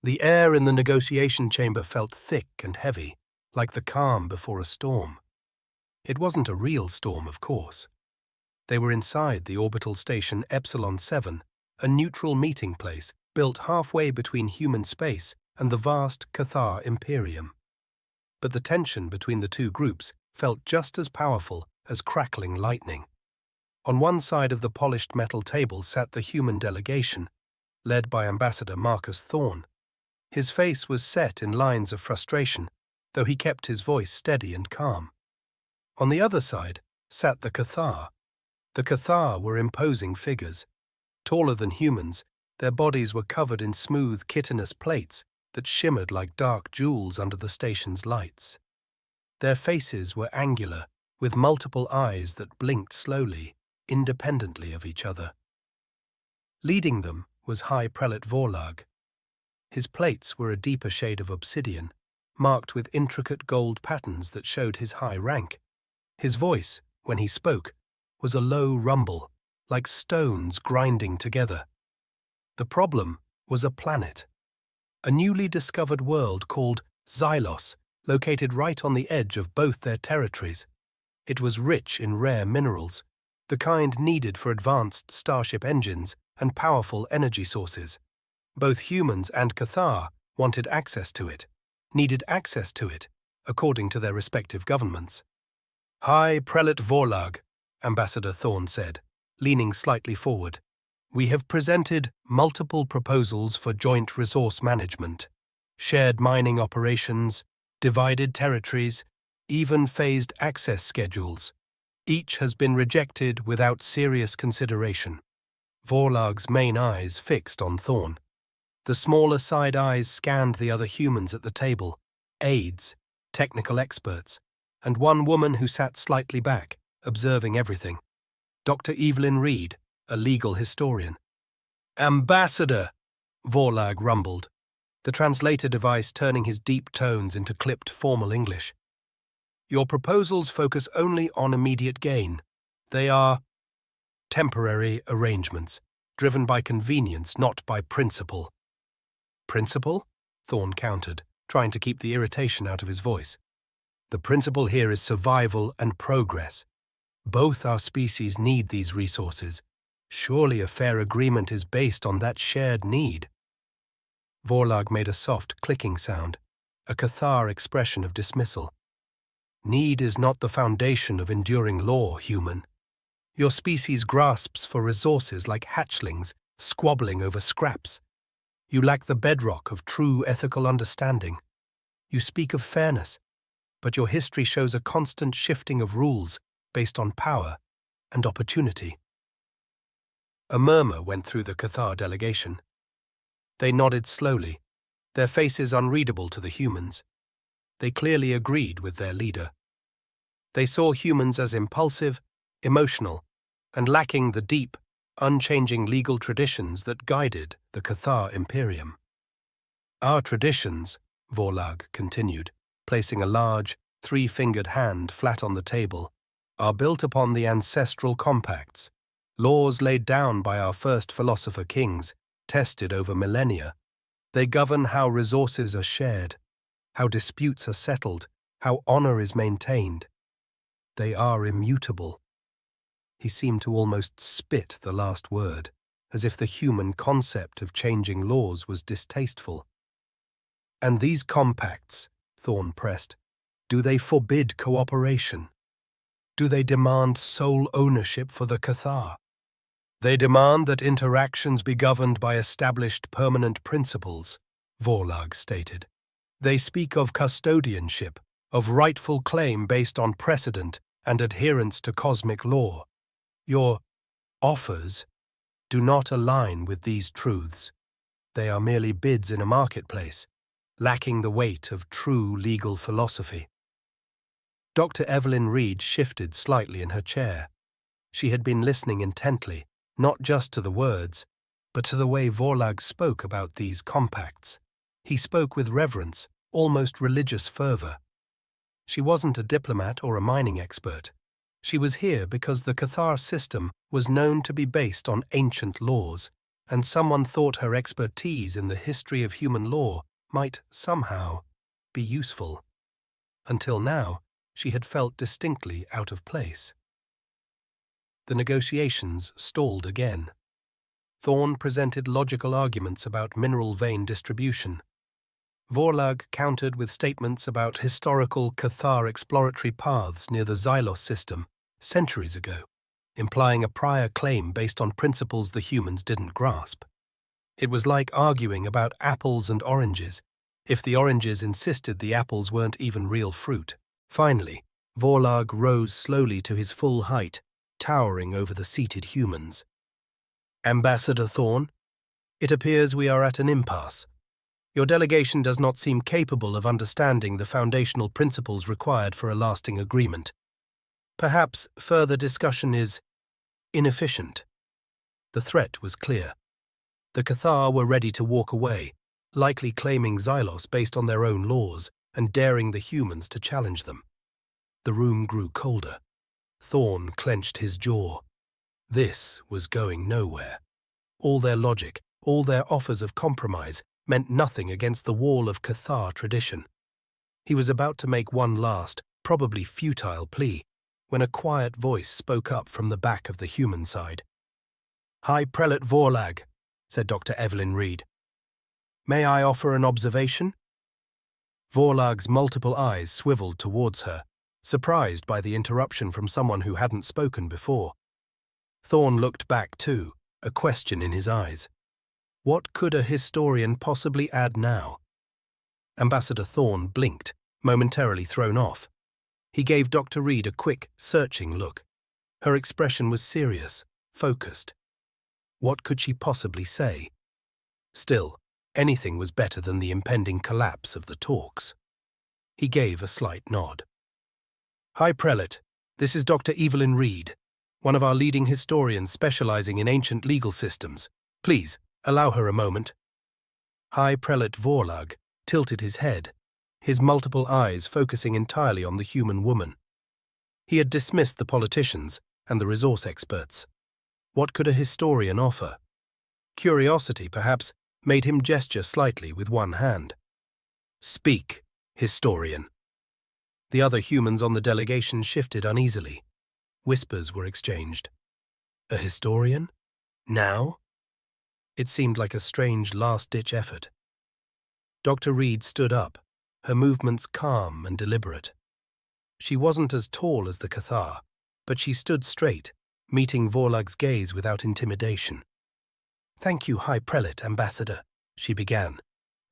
The air in the negotiation chamber felt thick and heavy, like the calm before a storm. It wasn't a real storm, of course. They were inside the orbital station Epsilon 7, a neutral meeting place built halfway between human space and the vast Cathar Imperium. But the tension between the two groups felt just as powerful as crackling lightning. On one side of the polished metal table sat the human delegation, led by Ambassador Marcus Thorne. His face was set in lines of frustration, though he kept his voice steady and calm. On the other side sat the Cathar. The Cathar were imposing figures. Taller than humans, their bodies were covered in smooth, chitinous plates that shimmered like dark jewels under the station's lights. Their faces were angular, with multiple eyes that blinked slowly, independently of each other. Leading them was High Prelate Vorlag. His plates were a deeper shade of obsidian, marked with intricate gold patterns that showed his high rank. His voice, when he spoke, was a low rumble, like stones grinding together. The problem was a planet, a newly discovered world called Xylos, located right on the edge of both their territories. It was rich in rare minerals, the kind needed for advanced starship engines and powerful energy sources. Both humans and Cathar wanted access to it, needed access to it, according to their respective governments. "High Prelate Vorlag," Ambassador Thorne said, leaning slightly forward, "we have presented multiple proposals for joint resource management, shared mining operations, divided territories, even phased access schedules. Each has been rejected without serious consideration." Vorlag's main eyes fixed on Thorne. The smaller side eyes scanned the other humans at the table, aides, technical experts, and one woman who sat slightly back, observing everything. Dr. Evelyn Reed, a legal historian. "Ambassador," Vorlag rumbled, the translator device turning his deep tones into clipped formal English. "Your proposals focus only on immediate gain. They are temporary arrangements, driven by convenience, not by principle." "Principle?" Thorne countered, trying to keep the irritation out of his voice. "The principle here is survival and progress. Both our species need these resources. Surely a fair agreement is based on that shared need." Vorlag made a soft clicking sound, a Cathar expression of dismissal. "Need is not the foundation of enduring law, human. Your species grasps for resources like hatchlings squabbling over scraps. You lack the bedrock of true ethical understanding. You speak of fairness, but your history shows a constant shifting of rules based on power and opportunity." A murmur went through the Cathar delegation. They nodded slowly, their faces unreadable to the humans. They clearly agreed with their leader. They saw humans as impulsive, emotional, and lacking the deep, unchanging legal traditions that guided the Cathar Imperium. "Our traditions," Vorlag continued, placing a large, three-fingered hand flat on the table, "are built upon the ancestral compacts, laws laid down by our first philosopher kings, tested over millennia. They govern how resources are shared, how disputes are settled, how honor is maintained. They are immutable." He seemed to almost spit the last word, as if the human concept of changing laws was distasteful. "And these compacts," Thorne pressed, "do they forbid cooperation? Do they demand sole ownership for the Cathar? They demand that interactions be governed by established permanent principles," Vorlag stated. "They speak of custodianship, of rightful claim based on precedent and adherence to cosmic law. Your offers do not align with these truths. They are merely bids in a marketplace, lacking the weight of true legal philosophy." Dr. Evelyn Reed shifted slightly in her chair. She had been listening intently, not just to the words, but to the way Vorlag spoke about these compacts. He spoke with reverence, almost religious fervor. She wasn't a diplomat or a mining expert. She was here because the Cathar system was known to be based on ancient laws, and someone thought her expertise in the history of human law might somehow be useful. Until now, she had felt distinctly out of place. The negotiations stalled again. Thorne presented logical arguments about mineral vein distribution. Vorlag countered with statements about historical Cathar exploratory paths near the Xylos system centuries ago, implying a prior claim based on principles the humans didn't grasp. It was like arguing about apples and oranges, if the oranges insisted the apples weren't even real fruit. Finally, Vorlag rose slowly to his full height, towering over the seated humans. Ambassador Thorne, it appears we are at an impasse. Your delegation does not seem capable of understanding the foundational principles required for a lasting agreement. Perhaps further discussion is inefficient. The threat was clear. The Cathar were ready to walk away, likely claiming Xylos based on their own laws and daring the humans to challenge them. The room grew colder. Thorne clenched his jaw. This was going nowhere. All their logic, all their offers of compromise, meant nothing against the wall of Cathar tradition. He was about to make one last, probably futile plea, when a quiet voice spoke up from the back of the human side. "High Prelate Vorlag," said Dr. Evelyn Reed. "May I offer an observation?" Vorlag's multiple eyes swiveled towards her, surprised by the interruption from someone who hadn't spoken before. Thorne looked back too, a question in his eyes. What could a historian possibly add now? Ambassador Thorne blinked, momentarily thrown off. He gave Dr. Reed a quick, searching look. Her expression was serious, focused. What could she possibly say? Still, anything was better than the impending collapse of the talks. He gave a slight nod. "High Prelate, this is Dr. Evelyn Reed, one of our leading historians specializing in ancient legal systems. Please, allow her a moment." High Prelate Vorlag tilted his head, his multiple eyes focusing entirely on the human woman. He had dismissed the politicians and the resource experts. What could a historian offer? Curiosity, perhaps, made him gesture slightly with one hand. "Speak, historian." The other humans on the delegation shifted uneasily. Whispers were exchanged. A historian? Now? It seemed like a strange last-ditch effort. Dr. Reed stood up, her movements calm and deliberate. She wasn't as tall as the Cathar, but she stood straight, meeting Vorlag's gaze without intimidation. "Thank you, High Prelate, Ambassador," she began,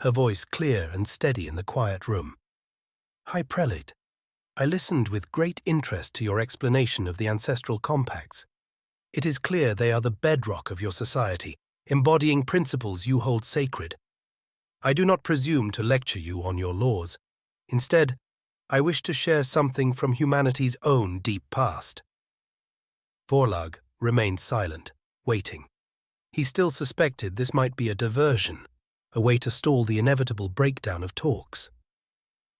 her voice clear and steady in the quiet room. "High Prelate, I listened with great interest to your explanation of the ancestral compacts. It is clear they are the bedrock of your society, embodying principles you hold sacred. I do not presume to lecture you on your laws. Instead, I wish to share something from humanity's own deep past." Vorlag remained silent, waiting. He still suspected this might be a diversion, a way to stall the inevitable breakdown of talks.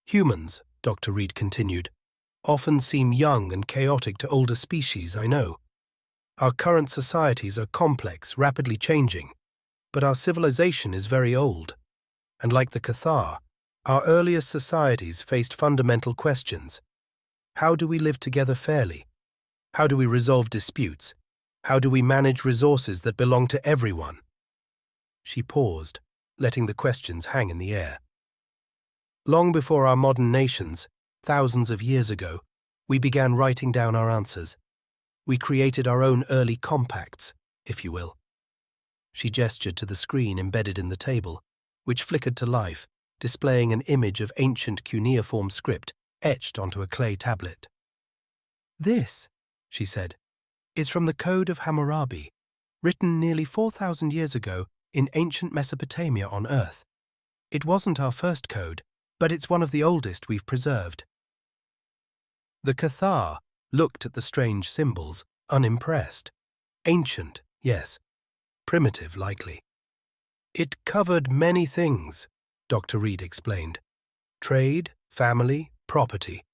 "Humans," Dr. Reed continued, "often seem young and chaotic to older species, I know. Our current societies are complex, rapidly changing, but our civilization is very old. And like the Cathar, our earliest societies faced fundamental questions. How do we live together fairly? How do we resolve disputes? How do we manage resources that belong to everyone?" She paused, letting the questions hang in the air. "Long before our modern nations, thousands of years ago, we began writing down our answers. We created our own early compacts, if you will." She gestured to the screen embedded in the table, which flickered to life, displaying an image of ancient cuneiform script etched onto a clay tablet. "This," she said, "is from the Code of Hammurabi, written nearly 4,000 years ago in ancient Mesopotamia on Earth. It wasn't our first code, but it's one of the oldest we've preserved." The Cathar looked at the strange symbols, unimpressed. Ancient, yes. Primitive, likely. "It covered many things," Dr. Reed explained. "Trade, family, property.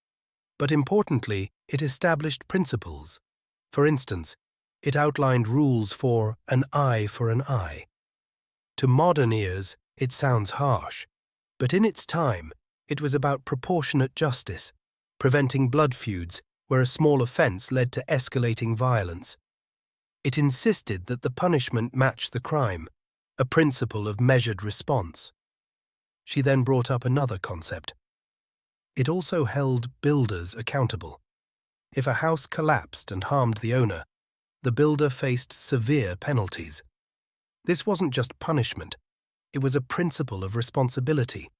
But importantly, it established principles. For instance, it outlined rules for an eye for an eye, To modern ears, it sounds harsh, but in its time, it was about proportionate justice, preventing blood feuds where a small offense led to escalating violence. It insisted that the punishment match the crime, a principle of measured response. She then brought up another concept. It also held builders accountable. If a house collapsed and harmed the owner, the builder faced severe penalties. This wasn't just punishment, it was a principle of responsibility,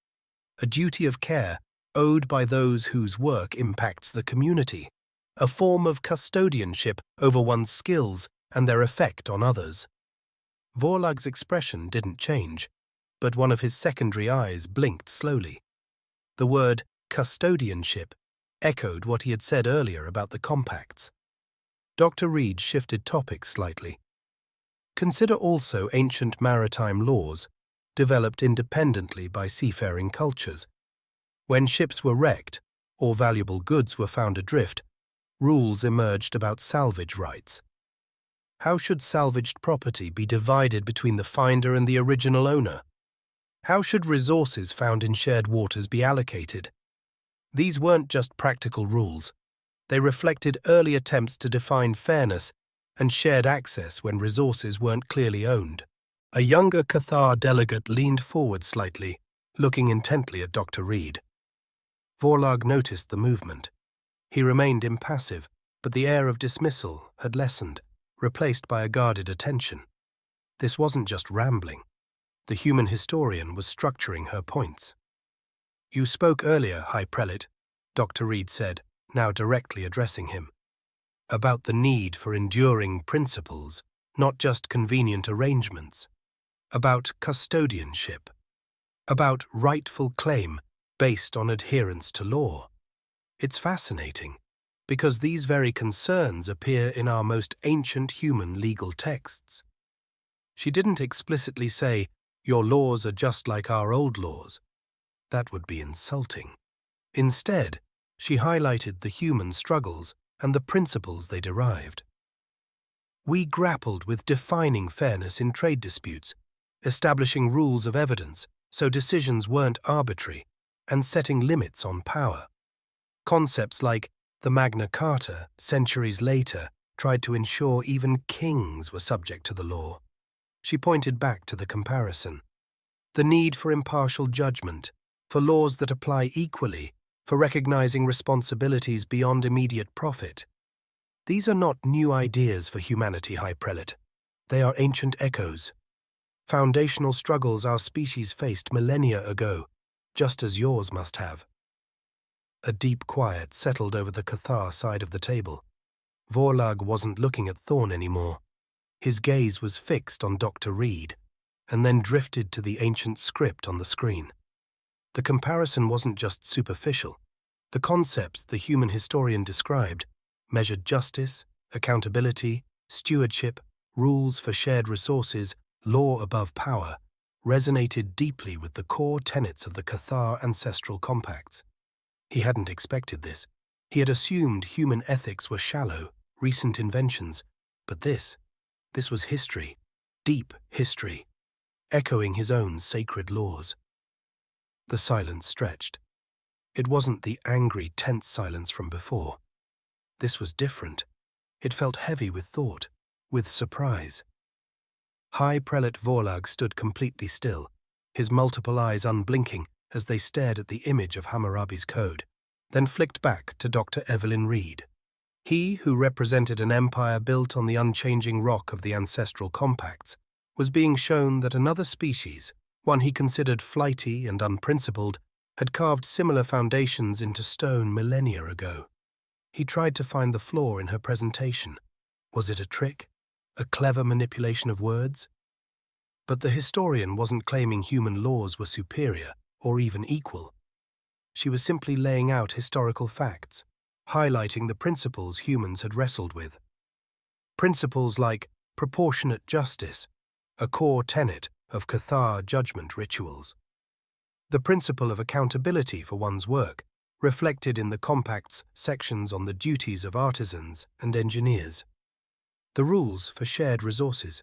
a duty of care owed by those whose work impacts the community, a form of custodianship over one's skills and their effect on others. Vorlag's expression didn't change, but one of his secondary eyes blinked slowly. The word custodianship echoed what he had said earlier about the compacts. Dr. Reed shifted topics slightly. Consider also ancient maritime laws, developed independently by seafaring cultures. When ships were wrecked, or valuable goods were found adrift, rules emerged about salvage rights. How should salvaged property be divided between the finder and the original owner? How should resources found in shared waters be allocated? These weren't just practical rules. They reflected early attempts to define fairness and shared access when resources weren't clearly owned. A younger Cathar delegate leaned forward slightly, looking intently at Dr. Reed. Vorlag noticed the movement. He remained impassive, but the air of dismissal had lessened, replaced by a guarded attention. This wasn't just rambling. The human historian was structuring her points. "You spoke earlier, High Prelate," Dr. Reed said, now directly addressing him, "about the need for enduring principles, not just convenient arrangements, about custodianship, about rightful claim based on adherence to law. It's fascinating, because these very concerns appear in our most ancient human legal texts." She didn't explicitly say, "Your laws are just like our old laws." That would be insulting. Instead, she highlighted the human struggles and the principles they derived. "We grappled with defining fairness in trade disputes, establishing rules of evidence so decisions weren't arbitrary, and setting limits on power. Concepts like the Magna Carta, centuries later, tried to ensure even kings were subject to the law." She pointed back to the comparison. "The need for impartial judgment, for laws that apply equally, for recognizing responsibilities beyond immediate profit. These are not new ideas for humanity, High Prelate. They are ancient echoes. Foundational struggles our species faced millennia ago, just as yours must have." A deep quiet settled over the Cathar side of the table. Vorlag wasn't looking at Thorn anymore. His gaze was fixed on Dr. Reed, and then drifted to the ancient script on the screen. The comparison wasn't just superficial. The concepts the human historian described, measured justice, accountability, stewardship, rules for shared resources, law above power, resonated deeply with the core tenets of the Cathar ancestral compacts. He hadn't expected this. He had assumed human ethics were shallow, recent inventions, but this was history, deep history, echoing his own sacred laws. The silence stretched. It wasn't the angry, tense silence from before. This was different. It felt heavy with thought, with surprise. High Prelate Vorlag stood completely still, his multiple eyes unblinking as they stared at the image of Hammurabi's code, then flicked back to Dr. Evelyn Reed. He, who represented an empire built on the unchanging rock of the ancestral compacts, was being shown that another species, one he considered flighty and unprincipled, had carved similar foundations into stone millennia ago. He tried to find the flaw in her presentation. Was it a trick? A clever manipulation of words? But the historian wasn't claiming human laws were superior or even equal. She was simply laying out historical facts, highlighting the principles humans had wrestled with. Principles like proportionate justice, a core tenet of Cathar judgment rituals. The principle of accountability for one's work, reflected in the compact's sections on the duties of artisans and engineers. The rules for shared resources.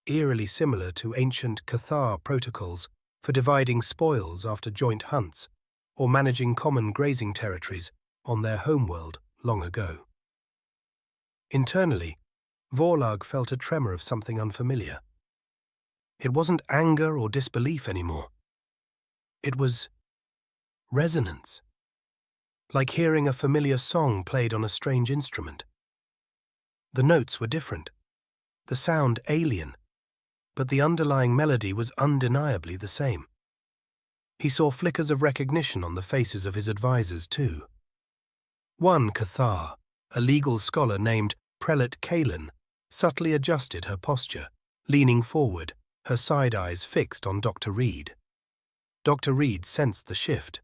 eerily similar to ancient Cathar protocols for dividing spoils after joint hunts or managing common grazing territories on their homeworld long ago. Internally, Vorlag felt a tremor of something unfamiliar. It wasn't anger or disbelief anymore. It was resonance, like hearing a familiar song played on a strange instrument. The notes were different, the sound alien, but the underlying melody was undeniably the same. He saw flickers of recognition on the faces of his advisors too. One Cathar, a legal scholar named Prelate Kalen, subtly adjusted her posture, leaning forward, her side eyes fixed on Dr. Reed. Dr. Reed sensed the shift.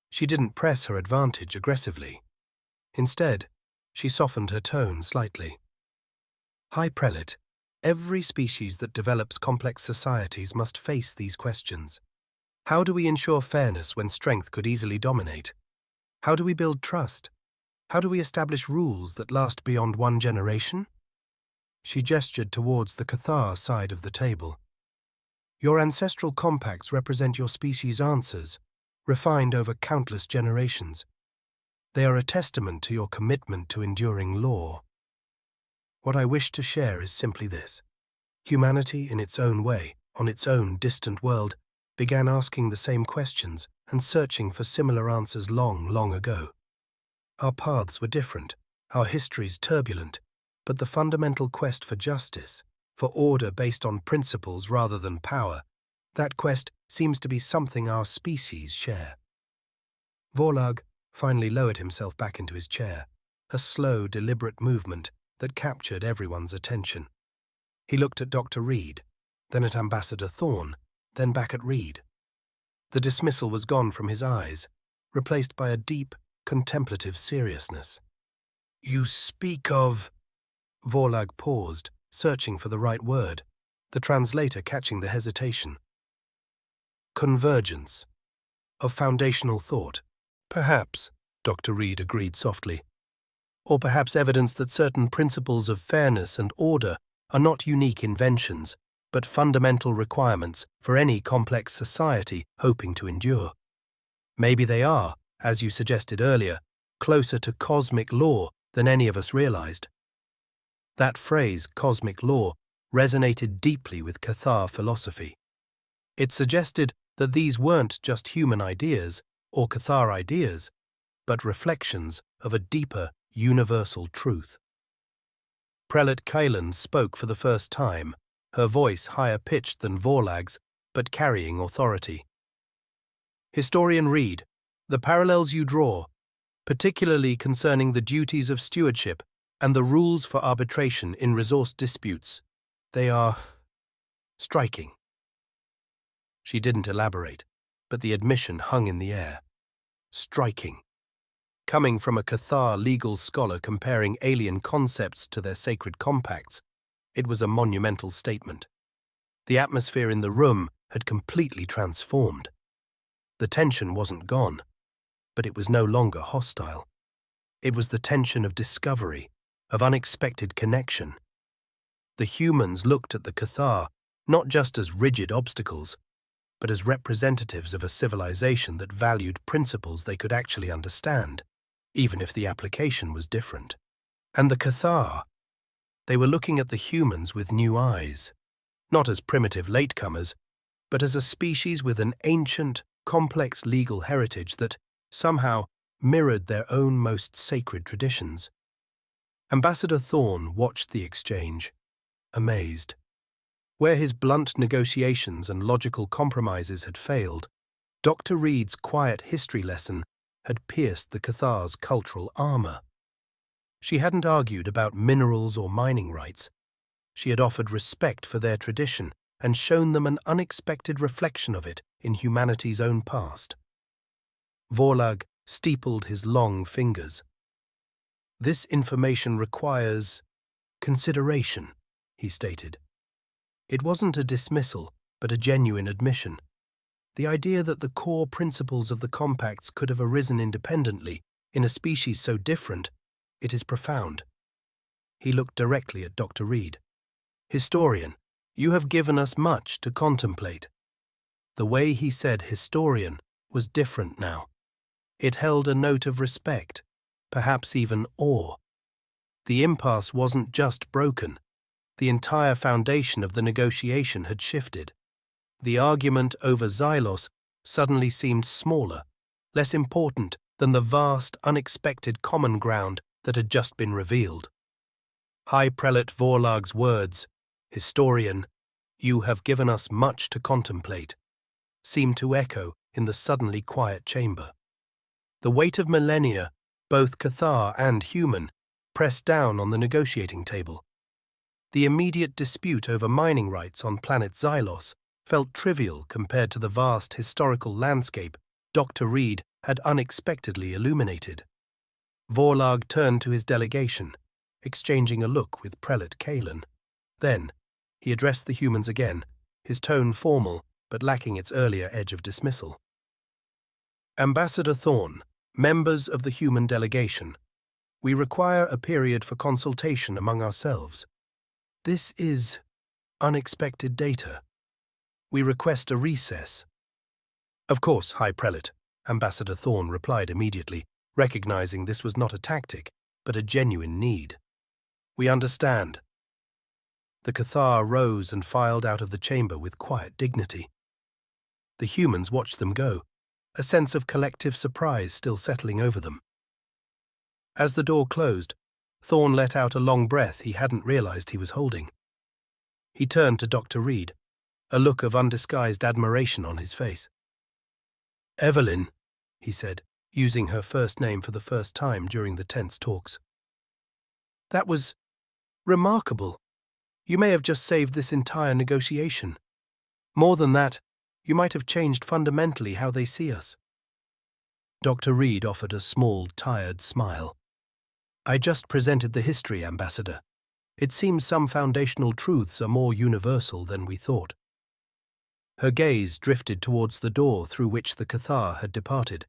She didn't press her advantage aggressively. Instead, she softened her tone slightly. High Prelate, every species that develops complex societies must face these questions. How do we ensure fairness when strength could easily dominate? How do we build trust? How do we establish rules that last beyond one generation? She gestured towards the Cathar side of the table. Your ancestral compacts represent your species' answers, refined over countless generations. They are a testament to your commitment to enduring law. What I wish to share is simply this. Humanity, in its own way, on its own distant world, began asking the same questions and searching for similar answers long, long ago. Our paths were different, our histories turbulent, but the fundamental quest for justice, for order based on principles rather than power, that quest seems to be something our species share. Vorlag finally lowered himself back into his chair, a slow, deliberate movement that captured everyone's attention. He looked at Dr. Reed, then at Ambassador Thorne, then back at Reed. The dismissal was gone from his eyes, replaced by a deep, contemplative seriousness. You speak of... Vorlag paused, searching for the right word, the translator catching the hesitation. Convergence. Of foundational thought. Perhaps, Dr. Reed agreed softly. Or perhaps evidence that certain principles of fairness and order are not unique inventions, but fundamental requirements for any complex society hoping to endure. Maybe they are, as you suggested earlier, closer to cosmic law than any of us realized. That phrase, cosmic law, resonated deeply with Cathar philosophy. It suggested that these weren't just human ideas or Cathar ideas, but reflections of a deeper, universal truth. Prelate Kalen spoke for the first time, her voice higher pitched than Vorlag's, but carrying authority. Historian Reed, the parallels you draw, particularly concerning the duties of stewardship and the rules for arbitration in resource disputes, they are striking. She didn't elaborate, but the admission hung in the air. Striking. Coming from a Cathar legal scholar comparing alien concepts to their sacred compacts, it was a monumental statement. The atmosphere in the room had completely transformed. The tension wasn't gone, but it was no longer hostile. It was the tension of discovery, of unexpected connection. The humans looked at the Cathar not just as rigid obstacles, but as representatives of a civilization that valued principles they could actually understand, even if the application was different. And the Cathar, they were looking at the humans with new eyes, not as primitive latecomers, but as a species with an ancient, complex legal heritage that, somehow, mirrored their own most sacred traditions. Ambassador Thorne watched the exchange, amazed. Where his blunt negotiations and logical compromises had failed, Dr. Reed's quiet history lesson had pierced the Cathar's cultural armor. She hadn't argued about minerals or mining rights. She had offered respect for their tradition and shown them an unexpected reflection of it in humanity's own past. Vorlag steepled his long fingers. This information requires consideration, he stated. It wasn't a dismissal, but a genuine admission. The idea that the core principles of the compacts could have arisen independently in a species so different, it is profound. He looked directly at Dr. Reed. Historian, You have given us much to contemplate. The way he said historian was different now. It held a note of respect, perhaps even awe. The impasse wasn't just broken. The entire foundation of the negotiation had shifted. The argument over Xylos suddenly seemed smaller, less important than the vast, unexpected common ground that had just been revealed. High Prelate Vorlag's words, "Historian, you have given us much to contemplate," seemed to echo in the suddenly quiet chamber. The weight of millennia, both Cathar and human, pressed down on the negotiating table. The immediate dispute over mining rights on planet Xylos felt trivial compared to the vast historical landscape Dr. Reed had unexpectedly illuminated. Vorlag turned to his delegation, exchanging a look with Prelate Kalen. Then, he addressed the humans again, his tone formal but lacking its earlier edge of dismissal. Ambassador Thorn, members of the human delegation, we require a period for consultation among ourselves. This is unexpected data. We request a recess. Of course, High Prelate, Ambassador Thorn replied immediately, recognizing this was not a tactic, but a genuine need. We understand. The Cathar rose and filed out of the chamber with quiet dignity. The humans watched them go, a sense of collective surprise still settling over them. As the door closed, Thorn let out a long breath he hadn't realized he was holding. He turned to Dr. Reed, a look of undisguised admiration on his face. "Evelyn," he said, using her first name for the first time during the tense talks. "That was remarkable. You may have just saved this entire negotiation. More than that, you might have changed fundamentally how they see us." Dr. Reed offered a small, tired smile. "I just presented the history, Ambassador. It seems some foundational truths are more universal than we thought." Her gaze drifted towards the door through which the Cathar had departed.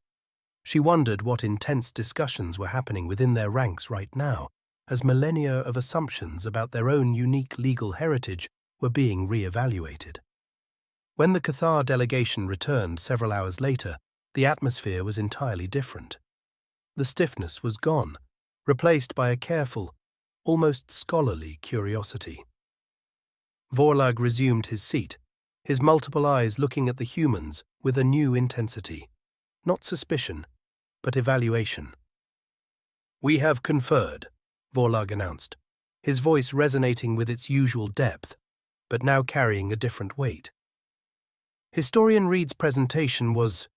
She wondered what intense discussions were happening within their ranks right now, as millennia of assumptions about their own unique legal heritage were being re-evaluated. When the Cathar delegation returned several hours later, the atmosphere was entirely different. The stiffness was gone, replaced by a careful, almost scholarly curiosity. Vorlag resumed his seat, his multiple eyes looking at the humans with a new intensity. Not suspicion, but evaluation. "We have conferred," Vorlag announced, his voice resonating with its usual depth, but now carrying a different weight. Historian Reed's presentation was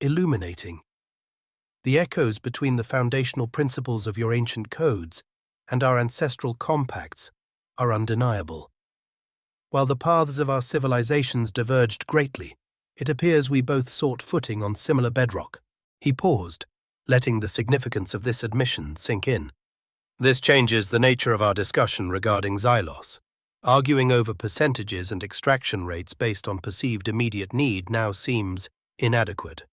illuminating. The echoes between the foundational principles of your ancient codes and our ancestral compacts are undeniable. While the paths of our civilizations diverged greatly, it appears we both sought footing on similar bedrock. He paused, letting the significance of this admission sink in. "This changes the nature of our discussion regarding Xylos. Arguing over percentages and extraction rates based on perceived immediate need now seems inadequate."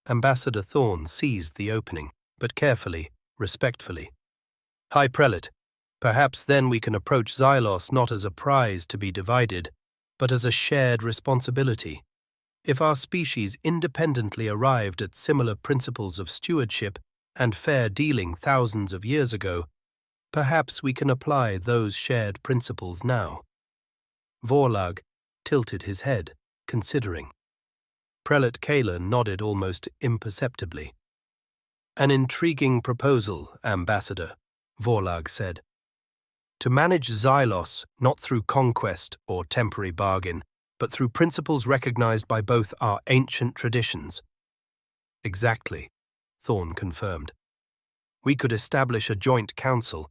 Ambassador Thorn seized the opening, but carefully, respectfully. "High Prelate, perhaps then we can approach Xylos not as a prize to be divided, but as a shared responsibility. If our species independently arrived at similar principles of stewardship and fair dealing thousands of years ago, perhaps we can apply those shared principles now." Vorlag tilted his head, considering. Prelate Kalen nodded almost imperceptibly. "An intriguing proposal, Ambassador," Vorlag said. "To manage Xylos not through conquest or temporary bargain, but through principles recognized by both our ancient traditions." "Exactly," Thorn confirmed. "We could establish a joint council,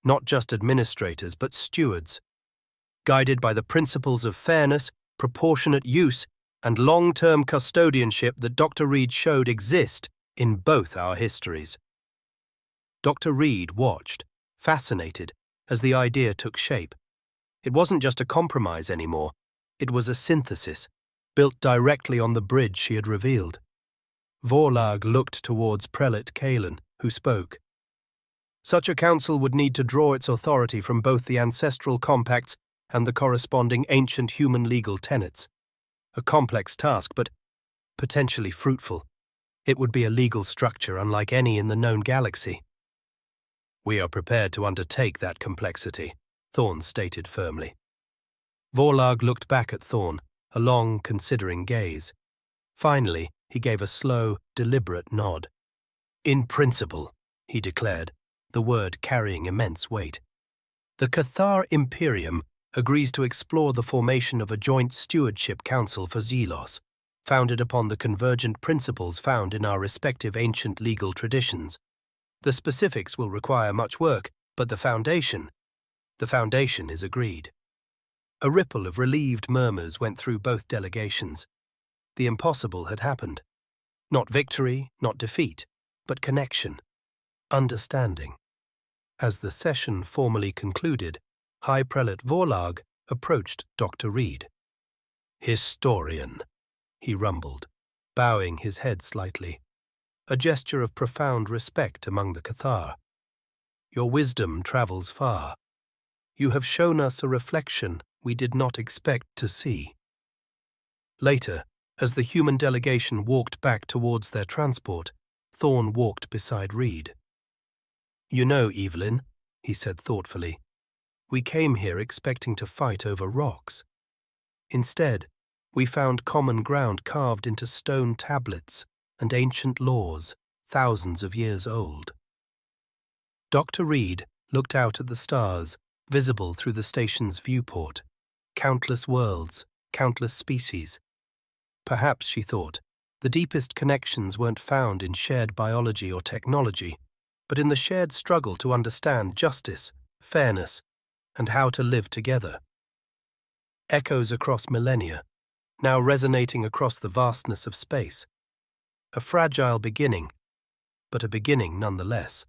not just administrators but stewards, guided by the principles of fairness, proportionate use, and long-term custodianship that Dr. Reed showed exist in both our histories." Dr. Reed watched, fascinated, as the idea took shape. It wasn't just a compromise anymore. It was a synthesis, built directly on the bridge she had revealed. Vorlag looked towards Prelate Kalen, who spoke. "Such a council would need to draw its authority from both the ancestral compacts and the corresponding ancient human legal tenets. A complex task, but potentially fruitful. It would be a legal structure unlike any in the known galaxy. We are prepared to undertake that complexity, Thorn stated firmly. Vorlag looked back at Thorn, a long, considering gaze. Finally, he gave a slow, deliberate nod. In principle, he declared, the word carrying immense weight. The Cathar Imperium agrees to explore the formation of a joint stewardship council for Zelos, founded upon the convergent principles found in our respective ancient legal traditions. The specifics will require much work, but the foundation is agreed. A ripple of relieved murmurs went through both delegations. The impossible had happened. Not victory, not defeat, but connection, understanding. As the session formally concluded, High Prelate Vorlag approached Dr. Reed. Historian, he rumbled, bowing his head slightly, a gesture of profound respect among the Cathar. Your wisdom travels far. You have shown us a reflection we did not expect to see. Later, as the human delegation walked back towards their transport, Thorn walked beside Reed. You know, Evelyn, he said thoughtfully, we came here expecting to fight over rocks. Instead, we found common ground carved into stone tablets and ancient laws, thousands of years old. Dr. Reed looked out at the stars, visible through the station's viewport. Countless worlds, countless species. Perhaps, she thought, the deepest connections weren't found in shared biology or technology, but in the shared struggle to understand justice, fairness, and how to live together. Echoes across millennia, now resonating across the vastness of space. A fragile beginning, but a beginning nonetheless.